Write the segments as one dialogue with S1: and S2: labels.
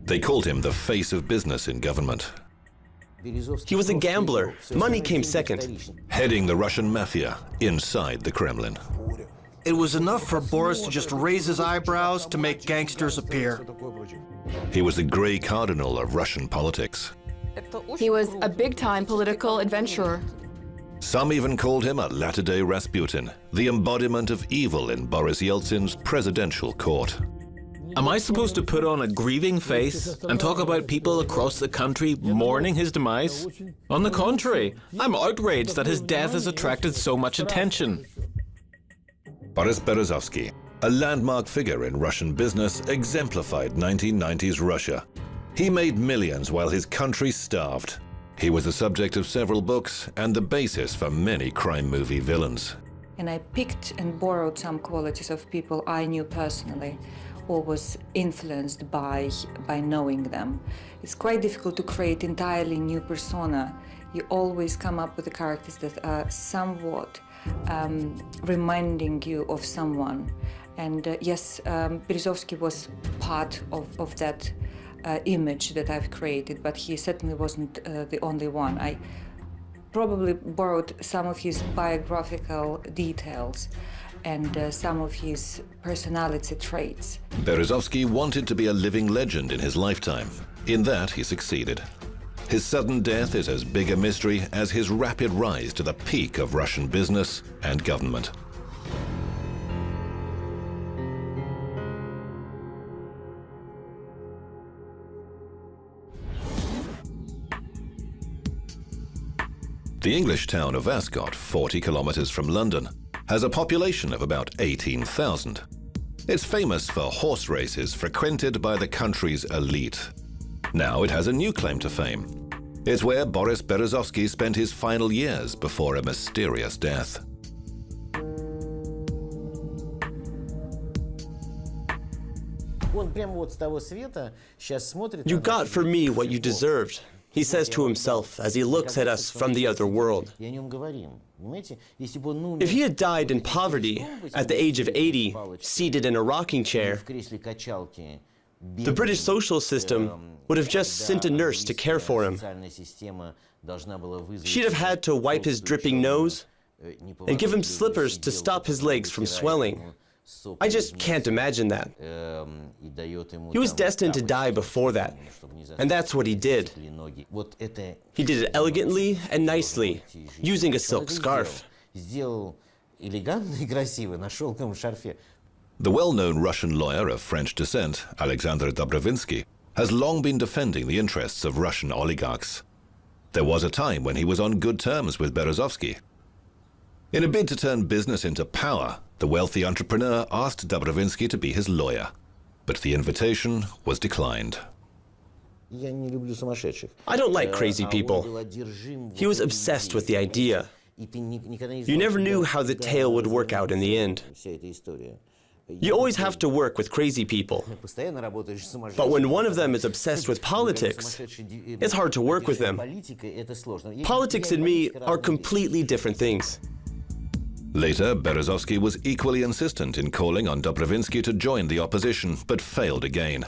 S1: They called him the face of business in government.
S2: He was a gambler. Money came second.
S1: Heading the Russian mafia inside the Kremlin.
S3: It was enough for Boris to just raise his eyebrows to make gangsters appear.
S1: He was the Grey Cardinal of Russian politics.
S4: He was a big-time political adventurer.
S1: Some even called him a latter-day Rasputin, the embodiment of evil in Boris Yeltsin's presidential court.
S5: Am I supposed to put on a grieving face and talk about people across the country mourning his demise? On the contrary, I'm outraged that his death has attracted so much attention.
S1: Boris Berezovsky, a landmark figure in Russian business, exemplified 1990s Russia. He made millions while his country starved. He was the subject of several books and the basis for many crime movie villains.
S6: And I picked and borrowed some qualities of people I knew personally or was influenced by knowing them. It's quite difficult to create entirely new persona. You always come up with the characters that are somewhat reminding you of someone. And yes, Berezovsky was part of that image that I've created, but he certainly wasn't the only one. I probably borrowed some of his biographical details and some of his personality traits.
S1: Berezovsky wanted to be a living legend in his lifetime. In that, he succeeded. His sudden death is as big a mystery as his rapid rise to the peak of Russian business and government. The English town of Ascot, 40 kilometers from London, has a population of about 18,000. It's famous for horse races frequented by the country's elite. Now it has a new claim to fame. It's where Boris Berezovsky spent his final years before a mysterious death.
S2: You got for me what you deserved, he says to himself as he looks at us from the other world. If he had died in poverty at the age of 80, seated in a rocking chair, the British social system would have just sent a nurse to care for him. She'd have had to wipe his dripping nose and give him slippers to stop his legs from swelling. I just can't imagine that. He was destined to die before that, and that's what he did. He did it elegantly and nicely, using a silk scarf.
S1: The well-known Russian lawyer of French descent, Alexander Litvinenko, has long been defending the interests of Russian oligarchs. There was a time when he was on good terms with Berezovsky. In a bid to turn business into power, the wealthy entrepreneur asked Litvinenko to be his lawyer, but the invitation was declined.
S2: I don't like crazy people. He was obsessed with the idea. You never knew how the tale would work out in the end. You always have to work with crazy people. But when one of them is obsessed with politics, it's hard to work with them. Politics and me are completely different things.
S1: Later, Berezovsky was equally insistent in calling on Litvinenko to join the opposition, but failed again.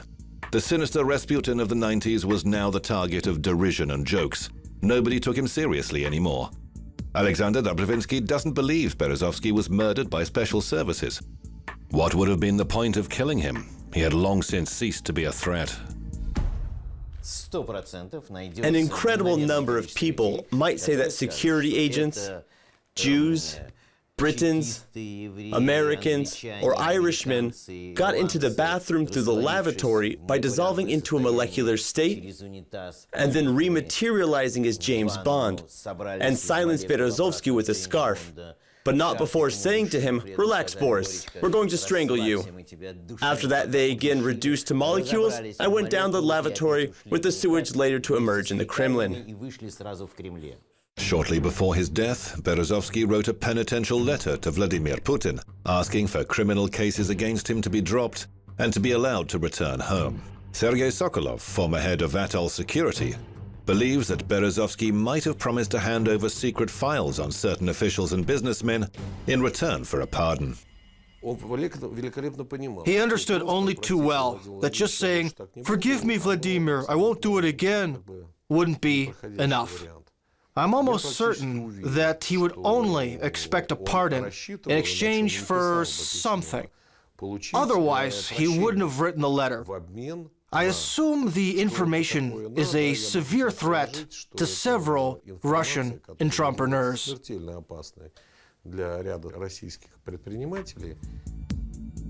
S1: The sinister Rasputin of the 90s was now the target of derision and jokes. Nobody took him seriously anymore. Alexander Litvinenko doesn't believe Berezovsky was murdered by special services. What would have been the point of killing him? He had long since ceased to be a threat.
S2: An incredible number of people might say that security agents, Jews, Britons, Americans, or Irishmen got into the bathroom through the lavatory by dissolving into a molecular state and then rematerializing as James Bond and silenced Berezovsky with a scarf, but not before saying to him, "Relax, Boris, we're going to strangle you." After that, they again reduced to molecules and went down the lavatory with the sewage later to emerge in the Kremlin.
S1: Shortly before his death, Berezovsky wrote a penitential letter to Vladimir Putin, asking for criminal cases against him to be dropped and to be allowed to return home. Sergei Sokolov, former head of Atol Security, believes that Berezovsky might have promised to hand over secret files on certain officials and businessmen in return for a pardon.
S3: He understood only too well that just saying, "Forgive me, Vladimir, I won't do it again," wouldn't be enough. I'm almost certain that he would only expect a pardon in exchange for something. Otherwise, he wouldn't have written the letter. I assume the information is a severe threat to several Russian entrepreneurs.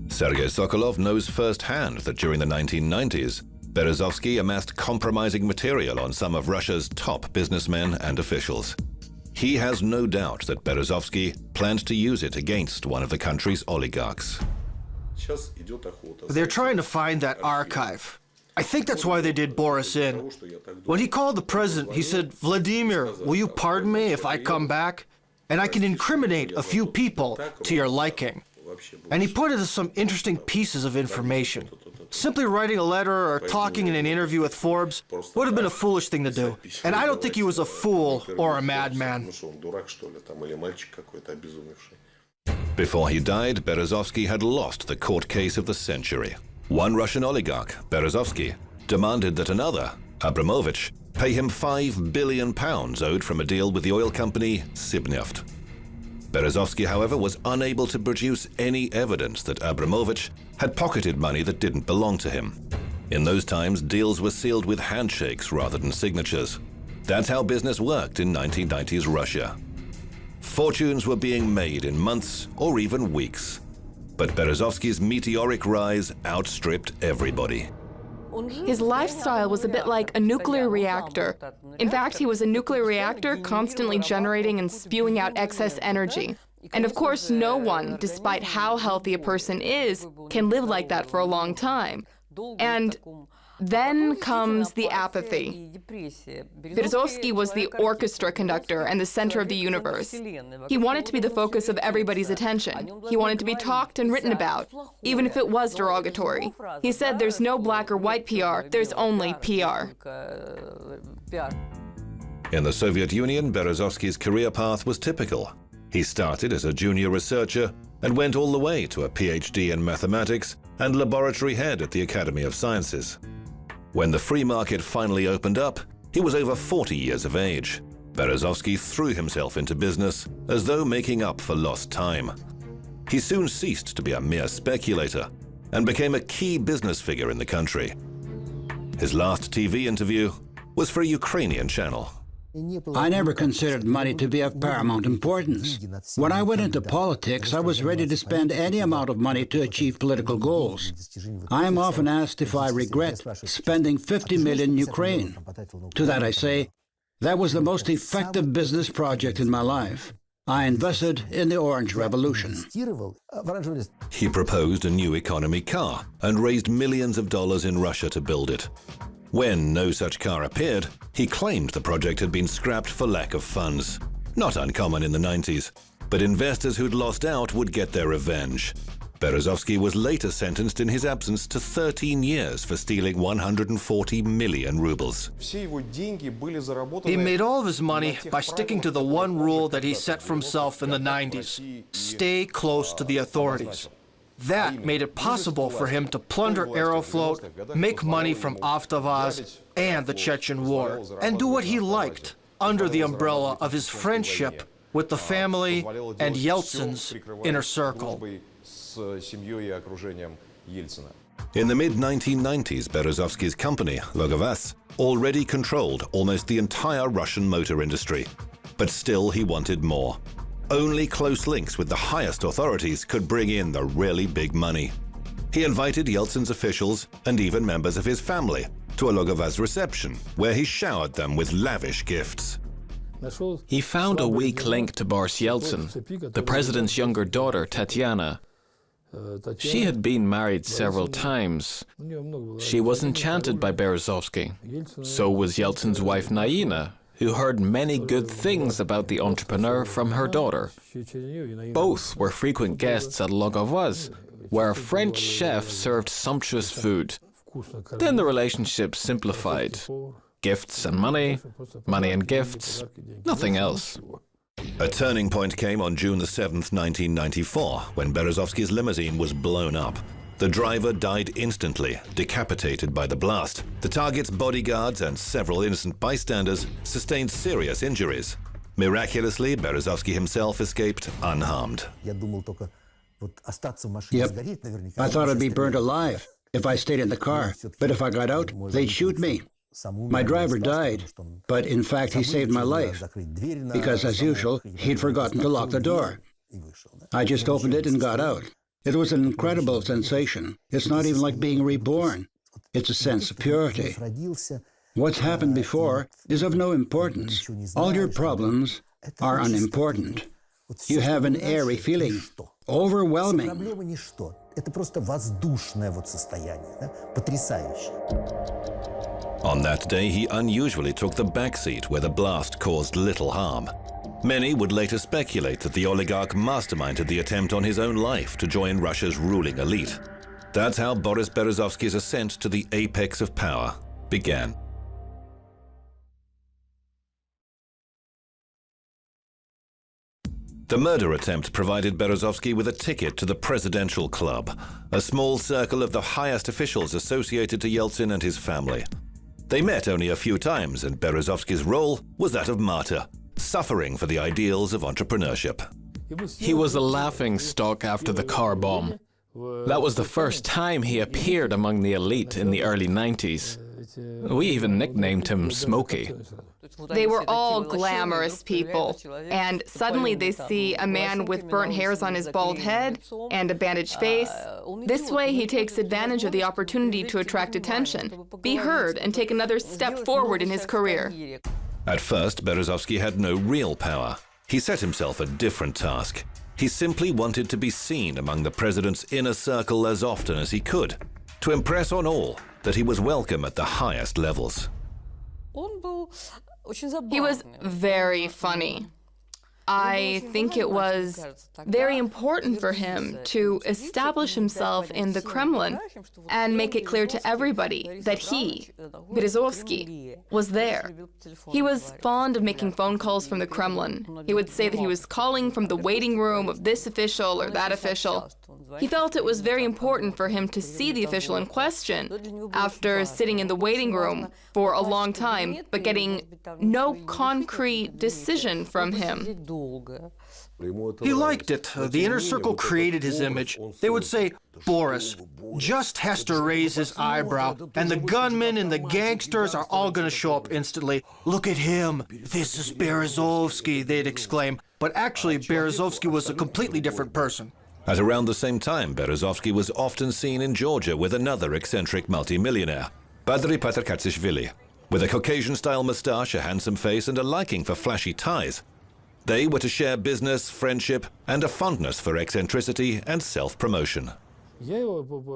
S1: Sergei Sokolov knows firsthand that during the 1990s, Berezovsky amassed compromising material on some of Russia's top businessmen and officials. He has no doubt that Berezovsky planned to use it against one of the country's oligarchs.
S3: They're trying to find that archive. I think that's why they did Boris in. When he called the president, he said, "Vladimir, will you pardon me if I come back? And I can incriminate a few people to your liking." And he pointed to some interesting pieces of information. Simply writing a letter or talking in an interview with Forbes would have been a foolish thing to do. And I don't think he was a fool or a madman.
S1: Before he died, Berezovsky had lost the court case of the century. One Russian oligarch, Berezovsky, demanded that another, Abramovich, pay him £5 billion owed from a deal with the oil company Sibneft. Berezovsky, however, was unable to produce any evidence that Abramovich had pocketed money that didn't belong to him. In those times, deals were sealed with handshakes rather than signatures. That's how business worked in 1990s Russia. Fortunes were being made in months or even weeks. But Berezovsky's meteoric rise outstripped everybody.
S4: His lifestyle was a bit like a nuclear reactor. In fact, he was a nuclear reactor constantly generating and spewing out excess energy. And of course, no one, despite how healthy a person is, can live like that for a long time. And then comes the apathy. Berezovsky was the orchestra conductor and the center of the universe. He wanted to be the focus of everybody's attention. He wanted to be talked and written about, even if it was derogatory. He said there's no black or white PR, there's only PR.
S1: In the Soviet Union, Berezovsky's career path was typical. He started as a junior researcher and went all the way to a PhD in mathematics and laboratory head at the Academy of Sciences. When the free market finally opened up, he was over 40 years of age. Berezovsky threw himself into business as though making up for lost time. He soon ceased to be a mere speculator and became a key business figure in the country. His last TV interview was for a Ukrainian channel.
S7: I never considered money to be of paramount importance. When I went into politics, I was ready to spend any amount of money to achieve political goals. I am often asked if I regret spending 50 million in Ukraine. To that I say, that was the most effective business project in my life. I invested in the Orange Revolution.
S1: He proposed a new economy car and raised millions of dollars in Russia to build it. When no such car appeared, he claimed the project had been scrapped for lack of funds. Not uncommon in the 90s, but investors who'd lost out would get their revenge. Berezovsky was later sentenced in his absence to 13 years for stealing 140 million rubles.
S3: He made all of his money by sticking to the one rule that he set for himself in the 90s: stay close to the authorities. That made it possible for him to plunder Aeroflot, make money from Avtovaz and the Chechen War, and do what he liked under the umbrella of his friendship with the family and Yeltsin's inner circle.
S1: In the mid-1990s, Berezovsky's company, Logovaz, already controlled almost the entire Russian motor industry. But still he wanted more. Only close links with the highest authorities could bring in the really big money. He invited Yeltsin's officials and even members of his family to a Logovaz reception, where he showered them with lavish gifts.
S5: He found a weak link to Boris Yeltsin, the president's younger daughter, Tatiana. She had been married several times. She was enchanted by Berezovsky. So was Yeltsin's wife, Naina, who heard many good things about the entrepreneur from her daughter. Both were frequent guests at Logovaz, where a French chef served sumptuous food. Then the relationship simplified. Gifts and money, money and gifts, nothing else.
S1: A turning point came on June the 7th, 1994, when Berezovsky's limousine was blown up. The driver died instantly, decapitated by the blast. The target's bodyguards and several innocent bystanders sustained serious injuries. Miraculously, Berezovsky himself escaped unharmed.
S7: Yep. I thought I'd be burned alive if I stayed in the car, but if I got out, they'd shoot me. My driver died, but in fact he saved my life, because as usual, he'd forgotten to lock the door. I just opened it and got out. It was an incredible sensation. It's not even like being reborn. It's a sense of purity. What's happened before is of no importance. All your problems are unimportant. You have an airy feeling, overwhelming.
S1: On that day, he unusually took the back seat where the blast caused little harm. Many would later speculate that the oligarch masterminded the attempt on his own life to join Russia's ruling elite. That's how Boris Berezovsky's ascent to the apex of power began. The murder attempt provided Berezovsky with a ticket to the presidential club, a small circle of the highest officials associated to Yeltsin and his family. They met only a few times, and Berezovsky's role was that of martyr, suffering for the ideals of entrepreneurship.
S5: He was a laughingstock after the car bomb. That was the first time he appeared among the elite in the early 90s. We even nicknamed him Smokey.
S4: They were all glamorous people, and suddenly they see a man with burnt hairs on his bald head and a bandaged face. This way he takes advantage of the opportunity to attract attention, be heard, and take another step forward in his career.
S1: At first, Berezovsky had no real power. He set himself a different task. He simply wanted to be seen among the president's inner circle as often as he could, to impress on all that he was welcome at the highest levels.
S4: He was very funny. I think it was very important for him to establish himself in the Kremlin and make it clear to everybody that he, Berezovsky, was there. He was fond of making phone calls from the Kremlin. He would say that he was calling from the waiting room of this official or that official. He felt it was very important for him to see the official in question after sitting in the waiting room for a long time, but getting no concrete decision from him.
S3: He liked it. The inner circle created his image. They would say, Boris just has to raise his eyebrow, and the gunmen and the gangsters are all going to show up instantly. Look at him. This is Berezovsky, they'd exclaim. But actually, Berezovsky was a completely different person.
S1: At around the same time, Berezovsky was often seen in Georgia with another eccentric multimillionaire, Badri Paterkatsishvili. With a Caucasian-style moustache, a handsome face, and a liking for flashy ties, they were to share business, friendship, and a fondness for eccentricity and self-promotion.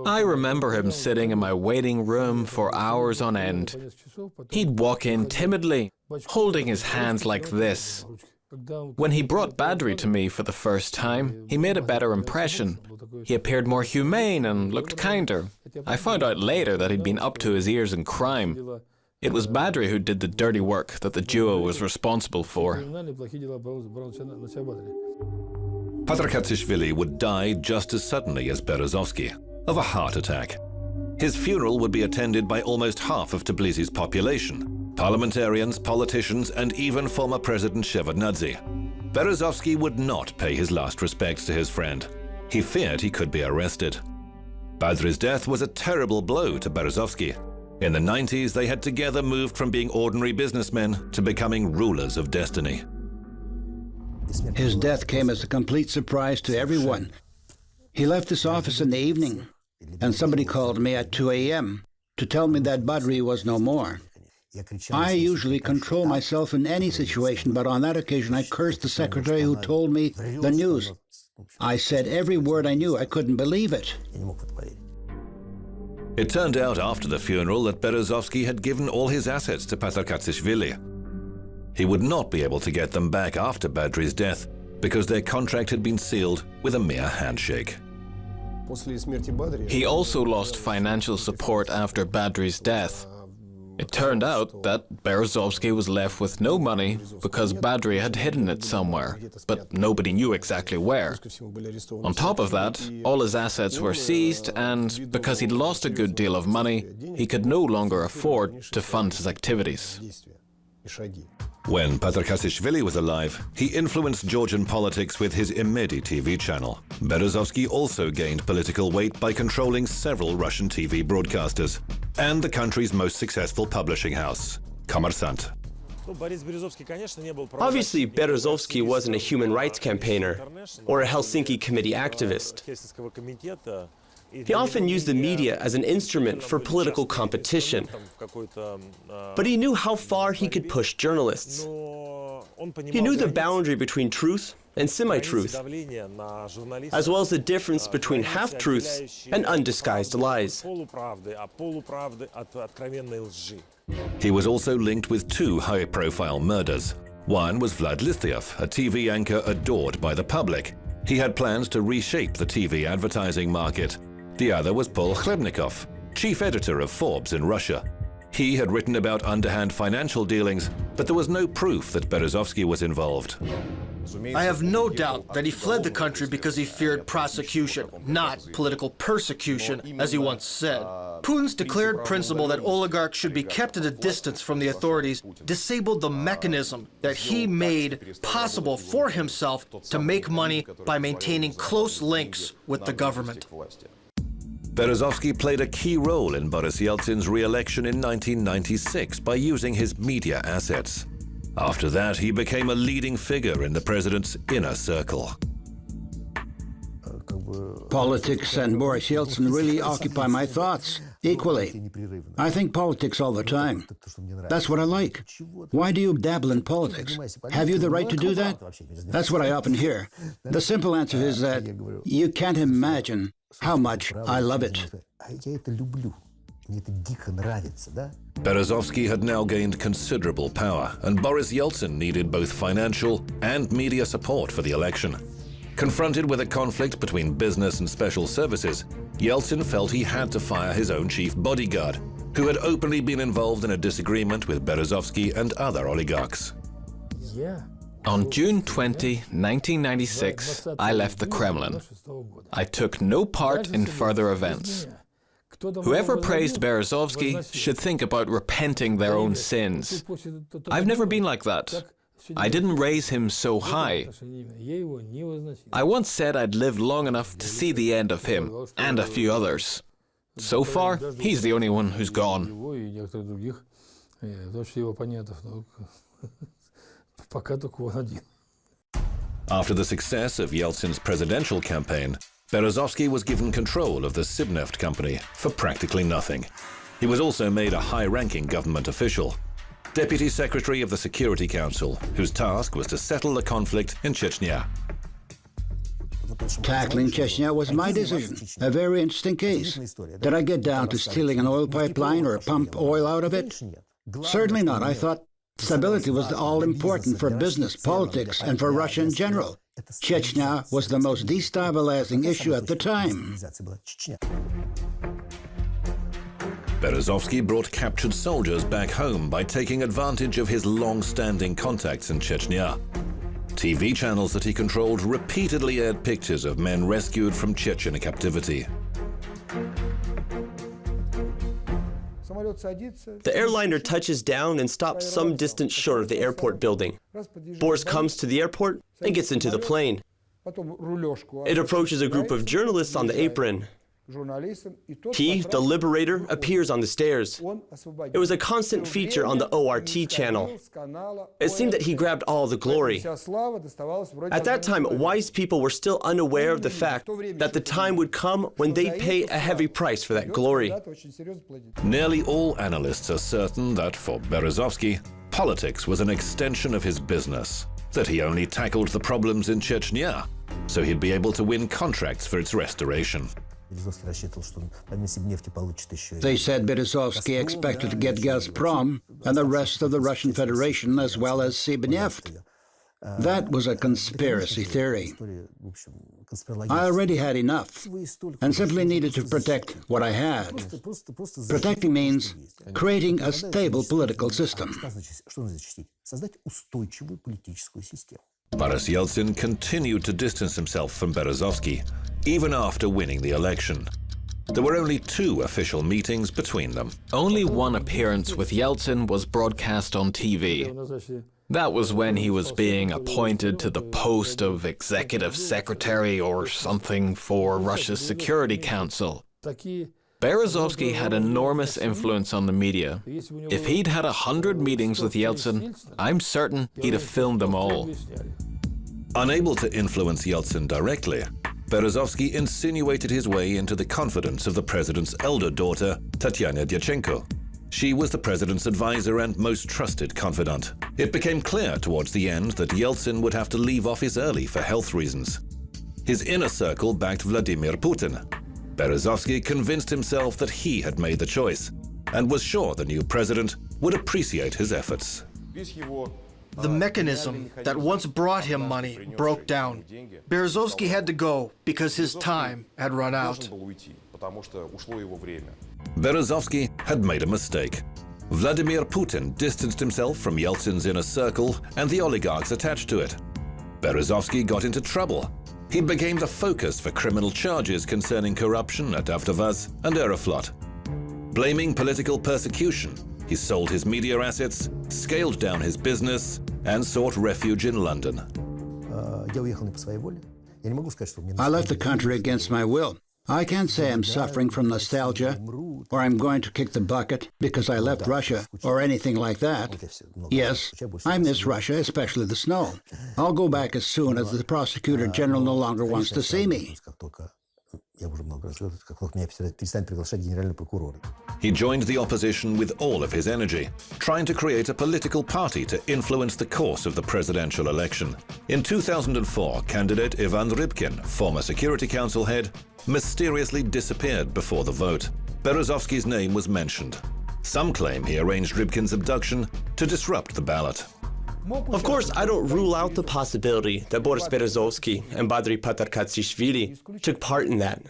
S5: I remember him sitting in my waiting room for hours on end. He'd walk in timidly, holding his hands like this. When he brought Badri to me for the first time, he made a better impression. He appeared more humane and looked kinder. I found out later that he'd been up to his ears in crime. It was Badri who did the dirty work that the duo was responsible for.
S1: Paterkatsishvili would die just as suddenly as Berezovsky, of a heart attack. His funeral would be attended by almost half of Tbilisi's population, parliamentarians, politicians, and even former President Shevardnadze. Berezovsky would not pay his last respects to his friend. He feared he could be arrested. Badri's death was a terrible blow to Berezovsky. In the 90s, they had together moved from being ordinary businessmen to becoming rulers of destiny.
S7: His death came as a complete surprise to everyone. He left his office in the evening, and somebody called me at 2 a.m. to tell me that Badri was no more. I usually control myself in any situation, but on that occasion I cursed the secretary who told me the news. I said every word I knew. I couldn't believe it.
S1: It turned out after the funeral that Berezovsky had given all his assets to Paterkatsishvili. He would not be able to get them back after Badri's death because their contract had been sealed with a mere handshake.
S5: He also lost financial support after Badri's death. It turned out that Berezovsky was left with no money because Badri had hidden it somewhere, but nobody knew exactly where. On top of that, all his assets were seized, and because he'd lost a good deal of money, he could no longer afford to fund his activities.
S1: When Patrikasishvili was alive, he influenced Georgian politics with his Imedi TV channel. Berezovsky also gained political weight by controlling several Russian TV broadcasters and the country's most successful publishing house, Kommersant.
S2: Obviously, Berezovsky wasn't a human rights campaigner or a Helsinki Committee activist. He often used the media as an instrument for political competition. But he knew how far he could push journalists. He knew the boundary between truth and semi-truth, as well as the difference between half-truths and undisguised lies.
S1: He was also linked with two high-profile murders. One was Vlad Listyev, a TV anchor adored by the public. He had plans to reshape the TV advertising market. The other was Paul Khlebnikov, chief editor of Forbes in Russia. He had written about underhand financial dealings, but there was no proof that Berezovsky was involved.
S3: I have no doubt that he fled the country because he feared prosecution, not political persecution, as he once said. Putin's declared principle that oligarchs should be kept at a distance from the authorities disabled the mechanism that he made possible for himself to make money by maintaining close links with the government.
S1: Berezovsky played a key role in Boris Yeltsin's re-election in 1996 by using his media assets. After that, he became a leading figure in the president's inner circle.
S7: Politics and Boris Yeltsin really occupy my thoughts equally. I think politics all the time. That's what I like. Why do you dabble in politics? Have you the right to do that? That's what I often hear. The simple answer is that you can't imagine how much I love it.
S1: Berezovsky had now gained considerable power, and Boris Yeltsin needed both financial and media support for the election. Confronted with a conflict between business and special services, Yeltsin felt he had to fire his own chief bodyguard, who had openly been involved in a disagreement with Berezovsky and other oligarchs.
S5: On June 20, 1996, I left the Kremlin. I took no part in further events. Whoever praised Berezovsky should think about repenting their own sins. I've never been like that. I didn't raise him so high. I once said I'd lived long enough to see the end of him and a few others. So far, he's the only one who's gone.
S1: After the success of Yeltsin's presidential campaign, Berezovsky was given control of the Sibneft company for practically nothing. He was also made a high-ranking government official, Deputy Secretary of the Security Council, whose task was to settle the conflict in Chechnya.
S7: Tackling Chechnya was my decision, a very interesting case. Did I get down to stealing an oil pipeline or pump oil out of it? Certainly not. I thought stability was all-important for business, politics, and for Russia in general. Chechnya was the most destabilizing issue at the time.
S1: Berezovsky brought captured soldiers back home by taking advantage of his long-standing contacts in Chechnya. TV channels that he controlled repeatedly aired pictures of men rescued from Chechen captivity.
S2: The airliner touches down and stops some distance short of the airport building. Boris comes to the airport and gets into the plane. It approaches a group of journalists on the apron. He, the liberator, appears on the stairs. It was a constant feature on the ORT channel. It seemed that he grabbed all the glory. At that time, wise people were still unaware of the fact that the time would come when they'd pay a heavy price for that glory.
S1: Nearly all analysts are certain that for Berezovsky, politics was an extension of his business, that he only tackled the problems in Chechnya, so he'd be able to win contracts for its restoration.
S7: They said Berezovsky expected to get Gazprom and the rest of the Russian Federation as well as Sibneft. That was a conspiracy theory. I already had enough and simply needed to protect what I had. Protecting means creating a stable political system.
S1: Boris Yeltsin continued to distance himself from Berezovsky, even after winning the election. There were only 2 official meetings between them.
S5: Only one appearance with Yeltsin was broadcast on TV. That was when he was being appointed to the post of executive secretary or something for Russia's Security Council. Berezovsky had enormous influence on the media. If he'd had 100 meetings with Yeltsin, I'm certain he'd have filmed them all.
S1: Unable to influence Yeltsin directly, Berezovsky insinuated his way into the confidence of the president's elder daughter, Tatyana Dyachenko. She was the president's advisor and most trusted confidant. It became clear towards the end that Yeltsin would have to leave office early for health reasons. His inner circle backed Vladimir Putin. Berezovsky convinced himself that he had made the choice and was sure the new president would appreciate his efforts.
S3: The mechanism that once brought him money broke down. Berezovsky had to go because his time had run out.
S1: Berezovsky had made a mistake. Vladimir Putin distanced himself from Yeltsin's inner circle and the oligarchs attached to it. Berezovsky got into trouble. He became the focus for criminal charges concerning corruption at Avtovaz and Aeroflot. Blaming political persecution, he sold his media assets, scaled down his business, and sought refuge in London.
S7: I left the country against my will. I can't say I'm suffering from nostalgia, or I'm going to kick the bucket because I left Russia, or anything like that. Yes, I miss Russia, especially the snow. I'll go back as soon as the prosecutor general no longer wants to see me.
S1: He joined the opposition with all of his energy, trying to create a political party to influence the course of the presidential election. In 2004, candidate Ivan Rybkin, former Security Council head, mysteriously disappeared before the vote. Berezovsky's name was mentioned. Some claim he arranged Rybkin's abduction to disrupt the ballot.
S2: Of course, I don't rule out the possibility that Boris Berezovsky and Badri Patarkatsishvili took part in that.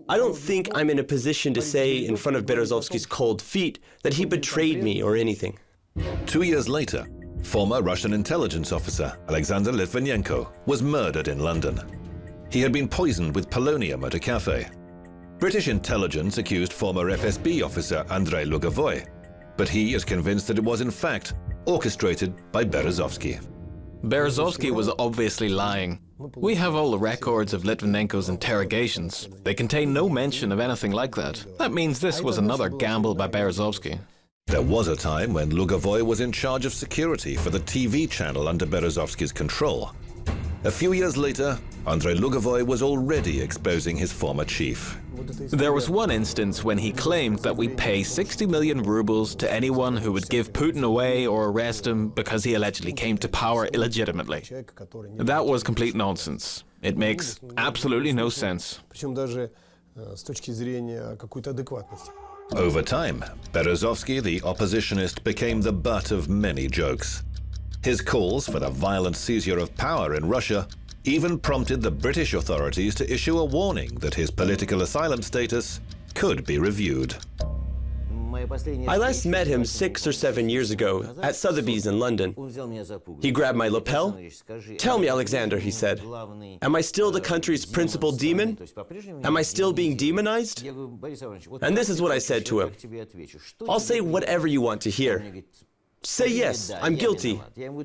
S2: I don't think I'm in a position to say in front of Berezovsky's cold feet that he betrayed me or anything.
S1: 2 years later, former Russian intelligence officer Alexander Litvinenko was murdered in London. He had been poisoned with polonium at a cafe. British intelligence accused former FSB officer Andrei Lugovoy, but he is convinced that it was in fact orchestrated by Berezovsky.
S5: Berezovsky was obviously lying. We have all the records of Litvinenko's interrogations. They contain no mention of anything like that. That means this was another gamble by Berezovsky.
S1: There was a time when Lugovoy was in charge of security for the TV channel under Berezovsky's control. A few years later, Andrei Lugovoy was already exposing his former chief.
S5: There was one instance when he claimed that we pay 60 million rubles to anyone who would give Putin away or arrest him because he allegedly came to power illegitimately. That was complete nonsense. It makes absolutely no sense.
S1: Over time, Berezovsky, the oppositionist, became the butt of many jokes. His calls for the violent seizure of power in Russia even prompted the British authorities to issue a warning that his political asylum status could be reviewed.
S2: I last met him 6 or 7 years ago at Sotheby's in London. He grabbed my lapel. "Tell me, Alexander," he said, "am I still the country's principal demon? Am I still being demonized?" And this is what I said to him. "I'll say whatever you want to hear. Say yes, I'm guilty.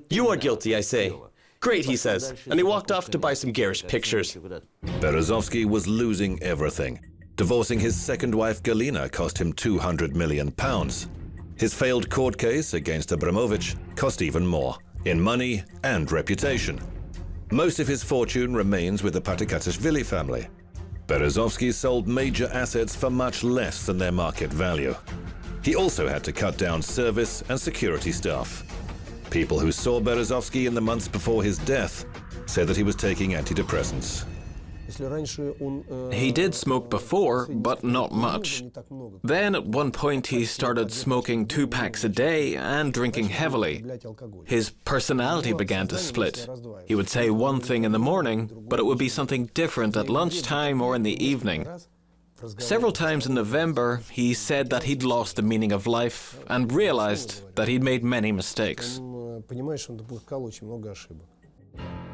S2: You are guilty, I say." "Great," he says, and he walked off to buy some garish pictures.
S1: Berezovsky was losing everything. Divorcing his second wife Galina cost him £200 million. His failed court case against Abramovich cost even more, in money and reputation. Most of his fortune remains with the Patarkatsishvili family. Berezovsky sold major assets for much less than their market value. He also had to cut down service and security staff. People who saw Berezovsky in the months before his death said that he was taking antidepressants.
S5: He did smoke before, but not much. Then at one point he started smoking 2 packs a day and drinking heavily. His personality began to split. He would say one thing in the morning, but it would be something different at lunchtime or in the evening. Several times in November, he said that he'd lost the meaning of life and realized that he'd made many mistakes.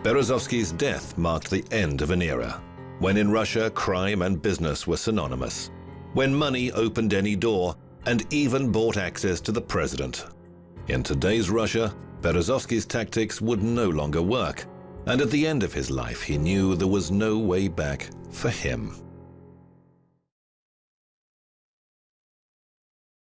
S1: Berezovsky's death marked the end of an era, when in Russia crime and business were synonymous, when money opened any door and even bought access to the president. In today's Russia, Berezovsky's tactics would no longer work, and at the end of his life he knew there was no way back for him.